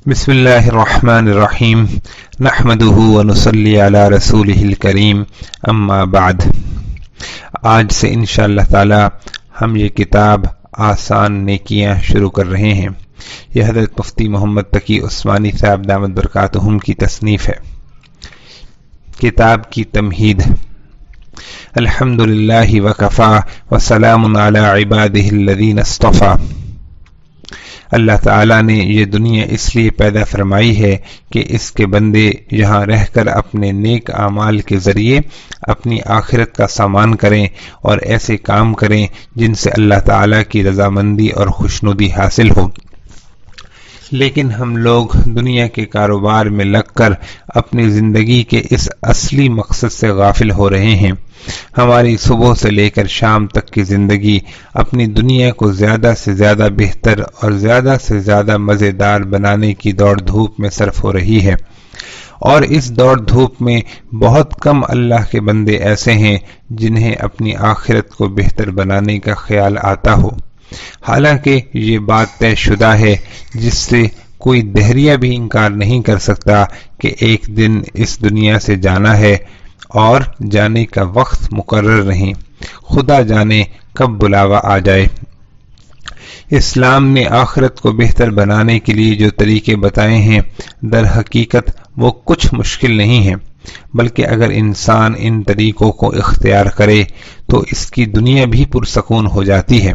بسم اللہ الرحمن الرحیم نحمدہ ونصلی علی رسولہ الکریم اما بعد۔ آج سے انشاءاللہ تعالی ہم یہ کتاب آسان نیکیاں شروع کر رہے ہیں۔ یہ حضرت مفتی محمد تقی عثمانی صاحب دامت برکاتہم کی تصنیف ہے۔ کتاب کی تمہید: الحمدللہ وکفا وسلام علی عبادہ الذین اصطفیٰ۔ اللہ تعالیٰ نے یہ دنیا اس لیے پیدا فرمائی ہے کہ اس کے بندے یہاں رہ کر اپنے نیک اعمال کے ذریعے اپنی آخرت کا سامان کریں اور ایسے کام کریں جن سے اللہ تعالیٰ کی رضامندی اور خوشنودی حاصل ہو۔ لیکن ہم لوگ دنیا کے کاروبار میں لگ کر اپنی زندگی کے اس اصلی مقصد سے غافل ہو رہے ہیں۔ ہماری صبح سے لے کر شام تک کی زندگی اپنی دنیا کو زیادہ سے زیادہ بہتر اور زیادہ سے زیادہ مزیدار بنانے کی دوڑ دھوپ میں صرف ہو رہی ہے، اور اس دوڑ دھوپ میں بہت کم اللہ کے بندے ایسے ہیں جنہیں اپنی آخرت کو بہتر بنانے کا خیال آتا ہو۔ حالانکہ یہ بات طے شدہ ہے جس سے کوئی دہریہ بھی انکار نہیں کر سکتا کہ ایک دن اس دنیا سے جانا ہے اور جانے کا وقت مقرر نہیں، خدا جانے کب بلاوا آ جائے۔ اسلام نے آخرت کو بہتر بنانے کے لیے جو طریقے بتائے ہیں در حقیقت وہ کچھ مشکل نہیں ہیں، بلکہ اگر انسان ان طریقوں کو اختیار کرے تو اس کی دنیا بھی پرسکون ہو جاتی ہے۔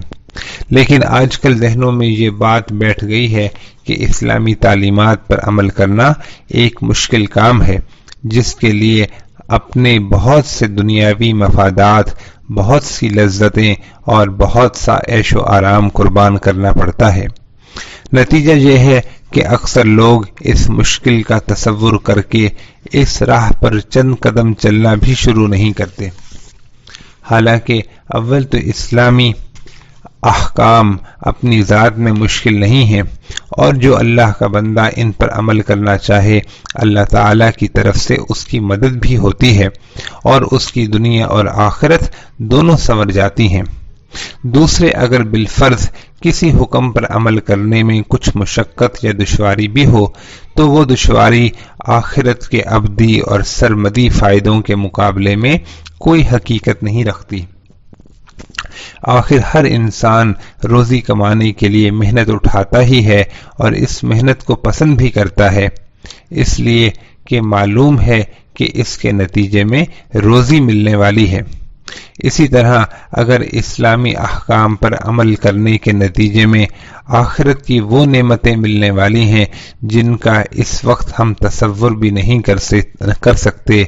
لیکن آج کل ذہنوں میں یہ بات بیٹھ گئی ہے کہ اسلامی تعلیمات پر عمل کرنا ایک مشکل کام ہے، جس کے لیے اپنے بہت سے دنیاوی مفادات، بہت سی لذتیں اور بہت سا عیش و آرام قربان کرنا پڑتا ہے۔ نتیجہ یہ ہے کہ اکثر لوگ اس مشکل کا تصور کر کے اس راہ پر چند قدم چلنا بھی شروع نہیں کرتے۔ حالانکہ اول تو اسلامی احکام اپنی ذات میں مشکل نہیں ہیں، اور جو اللہ کا بندہ ان پر عمل کرنا چاہے اللہ تعالیٰ کی طرف سے اس کی مدد بھی ہوتی ہے اور اس کی دنیا اور آخرت دونوں سنور جاتی ہیں۔ دوسرے اگر بالفرض کسی حکم پر عمل کرنے میں کچھ مشقت یا دشواری بھی ہو تو وہ دشواری آخرت کے ابدی اور سرمدی فائدوں کے مقابلے میں کوئی حقیقت نہیں رکھتی۔ آخر ہر انسان روزی کمانے کے لیے محنت اٹھاتا ہی ہے اور اس محنت کو پسند بھی کرتا ہے، اس لیے کہ معلوم ہے کہ اس کے نتیجے میں روزی ملنے والی ہے۔ اسی طرح اگر اسلامی احکام پر عمل کرنے کے نتیجے میں آخرت کی وہ نعمتیں ملنے والی ہیں جن کا اس وقت ہم تصور بھی نہیں کر سکتے،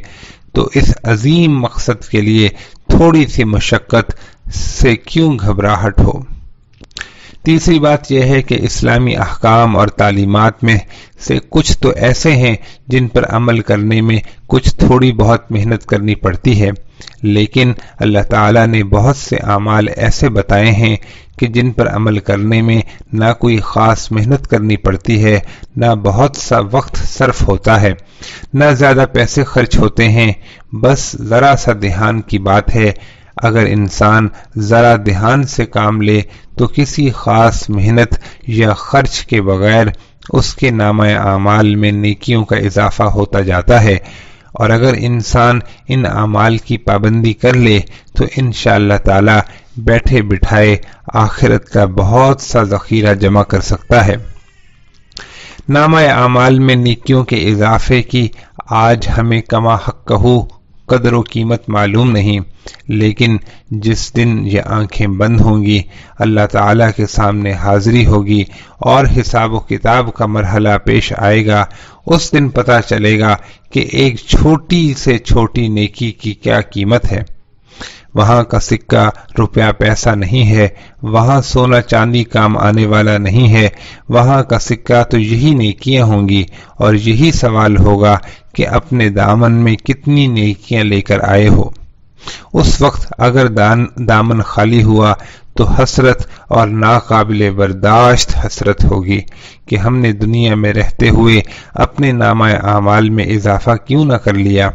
تو اس عظیم مقصد کے لیے تھوڑی سی مشقت سے کیوں گھبراہٹ ہو۔ تیسری بات یہ ہے کہ اسلامی احکام اور تعلیمات میں سے کچھ تو ایسے ہیں جن پر عمل کرنے میں کچھ تھوڑی بہت محنت کرنی پڑتی ہے، لیکن اللہ تعالیٰ نے بہت سے اعمال ایسے بتائے ہیں کہ جن پر عمل کرنے میں نہ کوئی خاص محنت کرنی پڑتی ہے، نہ بہت سا وقت صرف ہوتا ہے، نہ زیادہ پیسے خرچ ہوتے ہیں، بس ذرا سا دھیان کی بات ہے۔ اگر انسان ذرا دھیان سے کام لے تو کسی خاص محنت یا خرچ کے بغیر اس کے نامہ اعمال میں نیکیوں کا اضافہ ہوتا جاتا ہے، اور اگر انسان ان اعمال کی پابندی کر لے تو انشاءاللہ تعالی بیٹھے بٹھائے آخرت کا بہت سا ذخیرہ جمع کر سکتا ہے۔ نامہ اعمال میں نیکیوں کے اضافے کی آج ہمیں کما حق قدر و قیمت معلوم نہیں، لیکن جس دن یہ آنکھیں بند ہوں گی، اللہ تعالیٰ کے سامنے حاضری ہوگی اور حساب و کتاب کا مرحلہ پیش آئے گا، اس دن پتہ چلے گا کہ ایک چھوٹی سے چھوٹی نیکی کی کیا قیمت ہے۔ وہاں کا سکہ روپیہ پیسہ نہیں ہے، وہاں سونا چاندی کام آنے والا نہیں ہے، وہاں کا سکہ تو یہی نیکیاں ہوں گی، اور یہی سوال ہوگا کہ اپنے دامن میں کتنی نیکیاں لے کر آئے ہو۔ اس وقت اگر دامن خالی ہوا تو حسرت اور ناقابل برداشت حسرت ہوگی کہ ہم نے دنیا میں رہتے ہوئے اپنے نامہ اعمال میں اضافہ کیوں نہ کر لیا،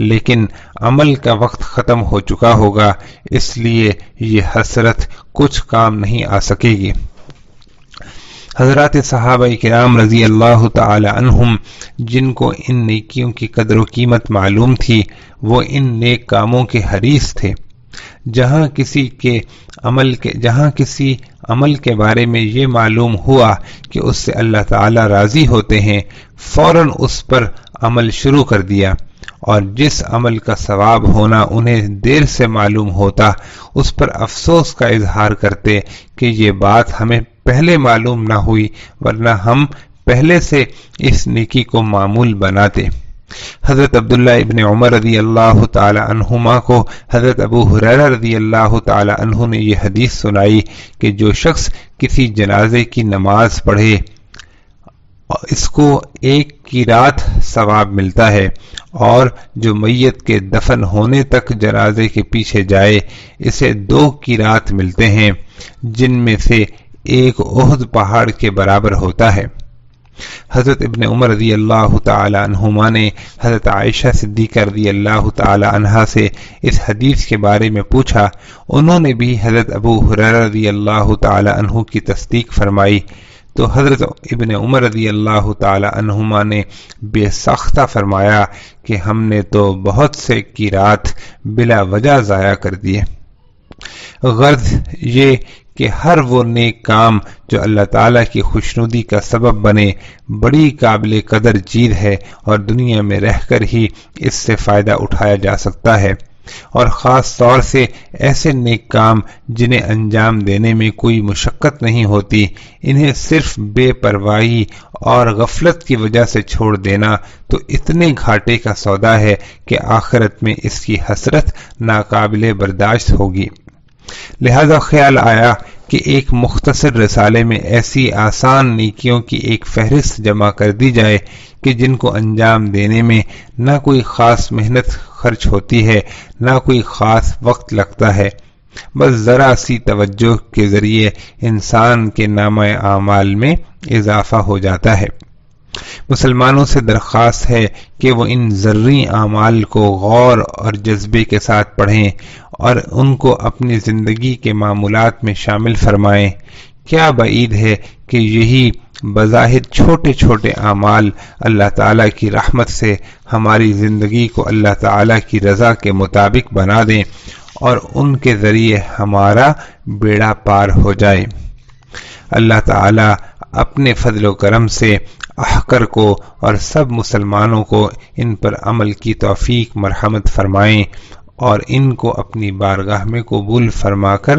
لیکن عمل کا وقت ختم ہو چکا ہوگا، اس لیے یہ حسرت کچھ کام نہیں آ سکے گی۔ حضرات صحابہ کرام رضی اللہ تعالی عنہم جن کو ان نیکیوں کی قدر و قیمت معلوم تھی وہ ان نیک کاموں کے حریص تھے۔ جہاں کسی عمل کے بارے میں یہ معلوم ہوا کہ اس سے اللہ تعالی راضی ہوتے ہیں فوراً اس پر عمل شروع کر دیا، اور جس عمل کا ثواب ہونا انہیں دیر سے معلوم ہوتا اس پر افسوس کا اظہار کرتے کہ یہ بات ہمیں پہلے معلوم نہ ہوئی ورنہ ہم پہلے سے اس نیکی کو معمول بناتے۔ حضرت عبداللہ ابن عمر رضی اللہ تعالی عنہما کو حضرت ابو ہریرہ رضی اللہ تعالی عنہ نے یہ حدیث سنائی کہ جو شخص کسی جنازے کی نماز پڑھے اس کو 1 قیراط ثواب ملتا ہے، اور جو میت کے دفن ہونے تک جنازے کے پیچھے جائے اسے 2 قیراط ملتے ہیں، جن میں سے 1 احد پہاڑ کے برابر ہوتا ہے۔ حضرت ابن عمر رضی اللہ تعالی عنہما نے حضرت عائشہ صدیقہ رضی اللہ تعالی عنہا سے اس حدیث کے بارے میں پوچھا، انہوں نے بھی حضرت ابو ہریرہ رضی اللہ تعالی عنہ کی تصدیق فرمائی، تو حضرت ابن عمر رضی اللہ تعالی عنہما نے بے ساختہ فرمایا کہ ہم نے تو بہت سے قیراط بلا وجہ ضائع کر دیے۔ غرض یہ کہ ہر وہ نیک کام جو اللہ تعالیٰ کی خوشنودی کا سبب بنے بڑی قابل قدر چیز ہے، اور دنیا میں رہ کر ہی اس سے فائدہ اٹھایا جا سکتا ہے، اور خاص طور سے ایسے نیک کام جنہیں انجام دینے میں کوئی مشقت نہیں ہوتی، انہیں صرف بے پرواہی اور غفلت کی وجہ سے چھوڑ دینا تو اتنے گھاٹے کا سودا ہے کہ آخرت میں اس کی حسرت ناقابل برداشت ہوگی۔ لہذا خیال آیا کہ ایک مختصر رسالے میں ایسی آسان نیکیوں کی ایک فہرست جمع کر دی جائے کہ جن کو انجام دینے میں نہ کوئی خاص محنت خرچ ہوتی ہے نہ کوئی خاص وقت لگتا ہے، بس ذرا سی توجہ کے ذریعے انسان کے نامہ اعمال میں اضافہ ہو جاتا ہے۔ مسلمانوں سے درخواست ہے کہ وہ ان ذرّی اعمال کو غور اور جذبے کے ساتھ پڑھیں اور ان کو اپنی زندگی کے معمولات میں شامل فرمائیں۔ کیا بعید ہے کہ یہی بظاہر چھوٹے چھوٹے اعمال اللہ تعالیٰ کی رحمت سے ہماری زندگی کو اللہ تعالیٰ کی رضا کے مطابق بنا دیں اور ان کے ذریعے ہمارا بیڑا پار ہو جائے۔ اللہ تعالیٰ اپنے فضل و کرم سے احقر کو اور سب مسلمانوں کو ان پر عمل کی توفیق مرحمت فرمائیں اور ان کو اپنی بارگاہ میں قبول فرما کر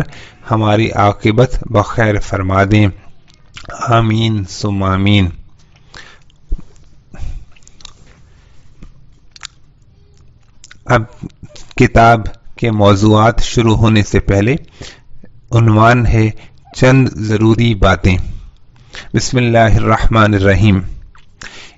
ہماری عاقبت بخیر فرما دیں، آمین ثم آمین۔ اب کتاب کے موضوعات شروع ہونے سے پہلے عنوان ہے چند ضروری باتیں۔ بسم اللہ الرحمن الرحیم۔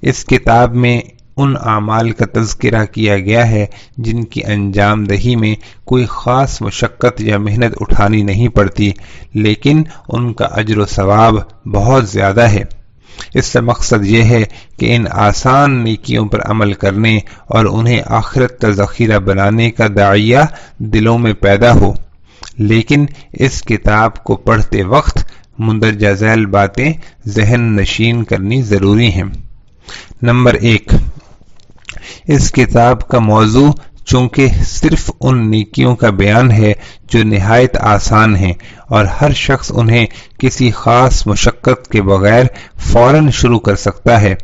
اس کتاب میں ان اعمال کا تذکرہ کیا گیا ہے جن کی انجام دہی میں کوئی خاص مشقت یا محنت اٹھانی نہیں پڑتی، لیکن ان کا اجر و ثواب بہت زیادہ ہے۔ اس سے مقصد یہ ہے کہ ان آسان نیکیوں پر عمل کرنے اور انہیں آخرت کا ذخیرہ بنانے کا داعیہ دلوں میں پیدا ہو، لیکن اس کتاب کو پڑھتے وقت مندرجہ ذیل باتیں ذہن نشین کرنی ضروری ہیں۔ نمبر 1، اس کتاب کا موضوع چونکہ صرف ان نیکیوں کا بیان ہے جو نہایت آسان ہیں اور ہر شخص انہیں کسی خاص مشقت کے بغیر فوراً شروع کر سکتا ہے،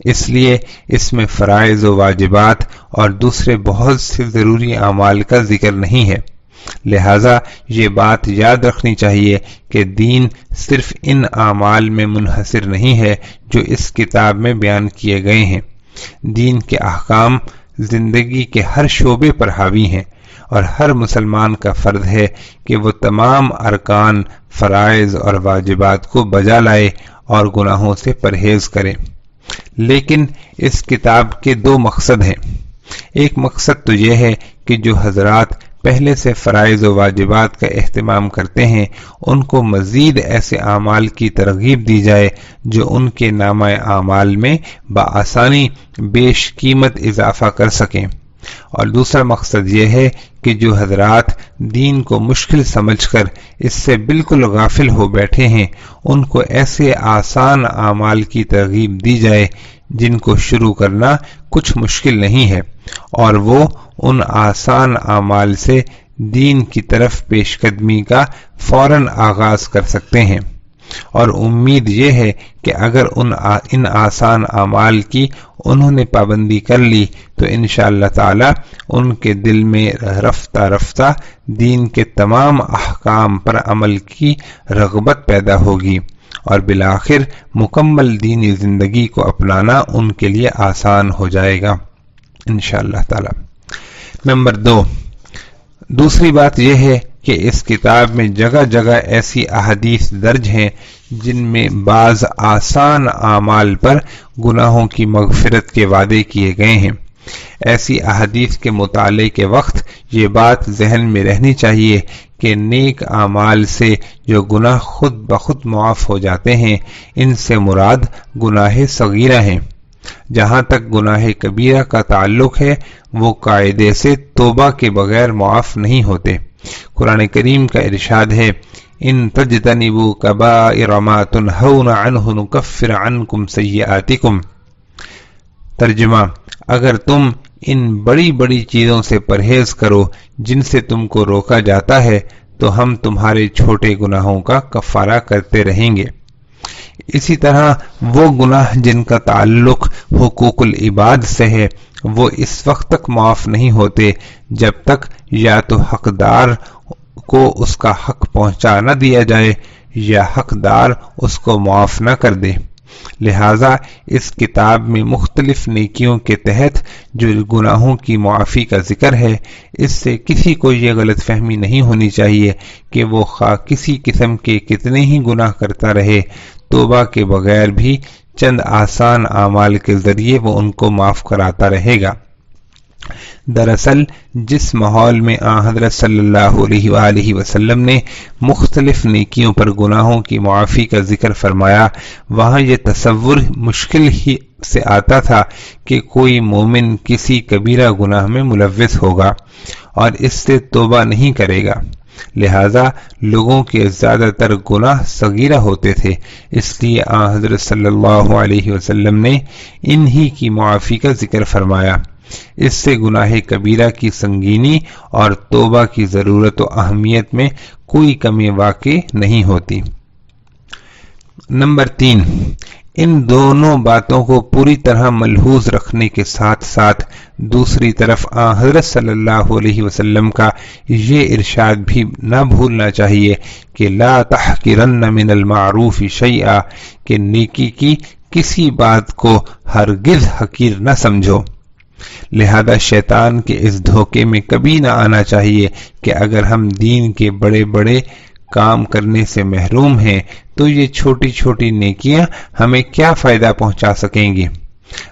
اس لیے اس میں فرائض و واجبات اور دوسرے بہت سے ضروری اعمال کا ذکر نہیں ہے۔ لہذا یہ بات یاد رکھنی چاہیے کہ دین صرف ان اعمال میں منحصر نہیں ہے جو اس کتاب میں بیان کیے گئے ہیں۔ دین کے احکام زندگی کے ہر شعبے پر حاوی ہیں اور ہر مسلمان کا فرض ہے کہ وہ تمام ارکان، فرائض اور واجبات کو بجا لائے اور گناہوں سے پرہیز کرے۔ لیکن اس کتاب کے 2 مقصد ہیں۔ ایک مقصد تو یہ ہے کہ جو حضرات پہلے سے فرائض و واجبات کا اہتمام کرتے ہیں ان کو مزید ایسے اعمال کی ترغیب دی جائے جو ان کے نامہ اعمال میں بآسانی بیش قیمت اضافہ کر سکیں، اور دوسرا مقصد یہ ہے کہ جو حضرات دین کو مشکل سمجھ کر اس سے بالکل غافل ہو بیٹھے ہیں ان کو ایسے آسان اعمال کی ترغیب دی جائے جن کو شروع کرنا کچھ مشکل نہیں ہے، اور وہ ان آسان اعمال سے دین کی طرف پیش قدمی کا فوراً آغاز کر سکتے ہیں، اور امید یہ ہے کہ اگر ان آسان اعمال کی انہوں نے پابندی کر لی تو انشاءاللہ تعالی ان کے دل میں رفتہ رفتہ دین کے تمام احکام پر عمل کی رغبت پیدا ہوگی، اور بالآخر مکمل دینی زندگی کو اپنانا ان کے لیے آسان ہو جائے گا انشاءاللہ تعالی۔ نمبر 2، دوسری بات یہ ہے کہ اس کتاب میں جگہ جگہ ایسی احادیث درج ہیں جن میں بعض آسان اعمال پر گناہوں کی مغفرت کے وعدے کیے گئے ہیں۔ ایسی احادیث کے مطالعے کے وقت یہ بات ذہن میں رہنی چاہیے کہ نیک اعمال سے جو گناہ خود بخود معاف ہو جاتے ہیں ان سے مراد گناہ صغیرہ ہیں۔ جہاں تک گناہ کبیرہ کا تعلق ہے وہ قاعدے سے توبہ کے بغیر معاف نہیں ہوتے۔ قرآن کریم کا ارشاد ہے ان تجتنبوا کبائر ما تنہون عنہ نکفر عنکم سیئاتکم۔ ترجمہ، اگر تم ان بڑی بڑی چیزوں سے پرہیز کرو جن سے تم کو روکا جاتا ہے تو ہم تمہارے چھوٹے گناہوں کا کفارہ کرتے رہیں گے۔ اسی طرح وہ گناہ جن کا تعلق حقوق العباد سے ہے وہ اس وقت تک معاف نہیں ہوتے جب تک یا تو حقدار کو اس کا حق پہنچا نہ دیا جائے یا حقدار اس کو معاف نہ کر دے۔ لہذا اس کتاب میں مختلف نیکیوں کے تحت جو گناہوں کی معافی کا ذکر ہے اس سے کسی کو یہ غلط فہمی نہیں ہونی چاہیے کہ وہ خواہ کسی قسم کے کتنے ہی گناہ کرتا رہے توبہ کے بغیر بھی چند آسان اعمال کے ذریعے وہ ان کو معاف کراتا رہے گا۔ دراصل جس ماحول میں حضرت صلی اللہ علیہ وآلہ وسلم نے مختلف نیکیوں پر گناہوں کی معافی کا ذکر فرمایا وہاں یہ تصور مشکل ہی سے آتا تھا کہ کوئی مومن کسی کبیرہ گناہ میں ملوث ہوگا اور اس سے توبہ نہیں کرے گا، لہذا لوگوں کے زیادہ تر گناہ صغیرہ ہوتے تھے، اس لیے حضرت صلی اللہ علیہ وسلم نے انہی کی معافی کا ذکر فرمایا۔ اس سے گناہ کبیرہ کی سنگینی اور توبہ کی ضرورت و اہمیت میں کوئی کمی واقع نہیں ہوتی۔ نمبر 3، ان دونوں باتوں کو پوری طرح ملحوظ رکھنے کے ساتھ ساتھ دوسری طرف حضرت صلی اللہ علیہ وسلم کا یہ ارشاد بھی نہ بھولنا چاہیے کہ لا تحقرن من المعروف شیئا، کہ نیکی کی کسی بات کو ہرگز حقیر نہ سمجھو۔ لہذا شیطان کے اس دھوکے میں کبھی نہ آنا چاہیے کہ اگر ہم دین کے بڑے بڑے کام کرنے سے محروم ہیں تو یہ چھوٹی چھوٹی نیکیاں ہمیں کیا فائدہ پہنچا سکیں گی۔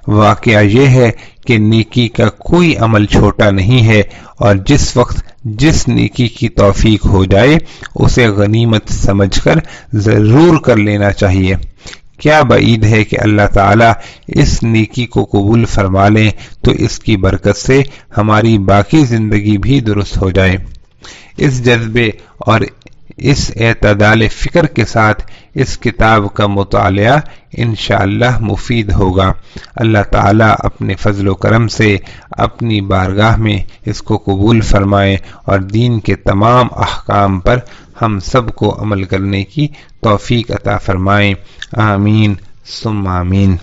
واقعہ یہ ہے کہ نیکی کا کوئی عمل چھوٹا نہیں ہے، اور جس وقت جس نیکی کی توفیق ہو جائے اسے غنیمت سمجھ کر ضرور کر لینا چاہیے۔ کیا بعید ہے کہ اللہ تعالیٰ اس نیکی کو قبول فرما لیں تو اس کی برکت سے ہماری باقی زندگی بھی درست ہو جائے۔ اس جذبے اور اس اعتدال فکر کے ساتھ اس کتاب کا مطالعہ انشاءاللہ مفید ہوگا۔ اللہ تعالیٰ اپنے فضل و کرم سے اپنی بارگاہ میں اس کو قبول فرمائے اور دین کے تمام احکام پر ہم سب کو عمل کرنے کی توفیق عطا فرمائے۔ آمین ثم آمین۔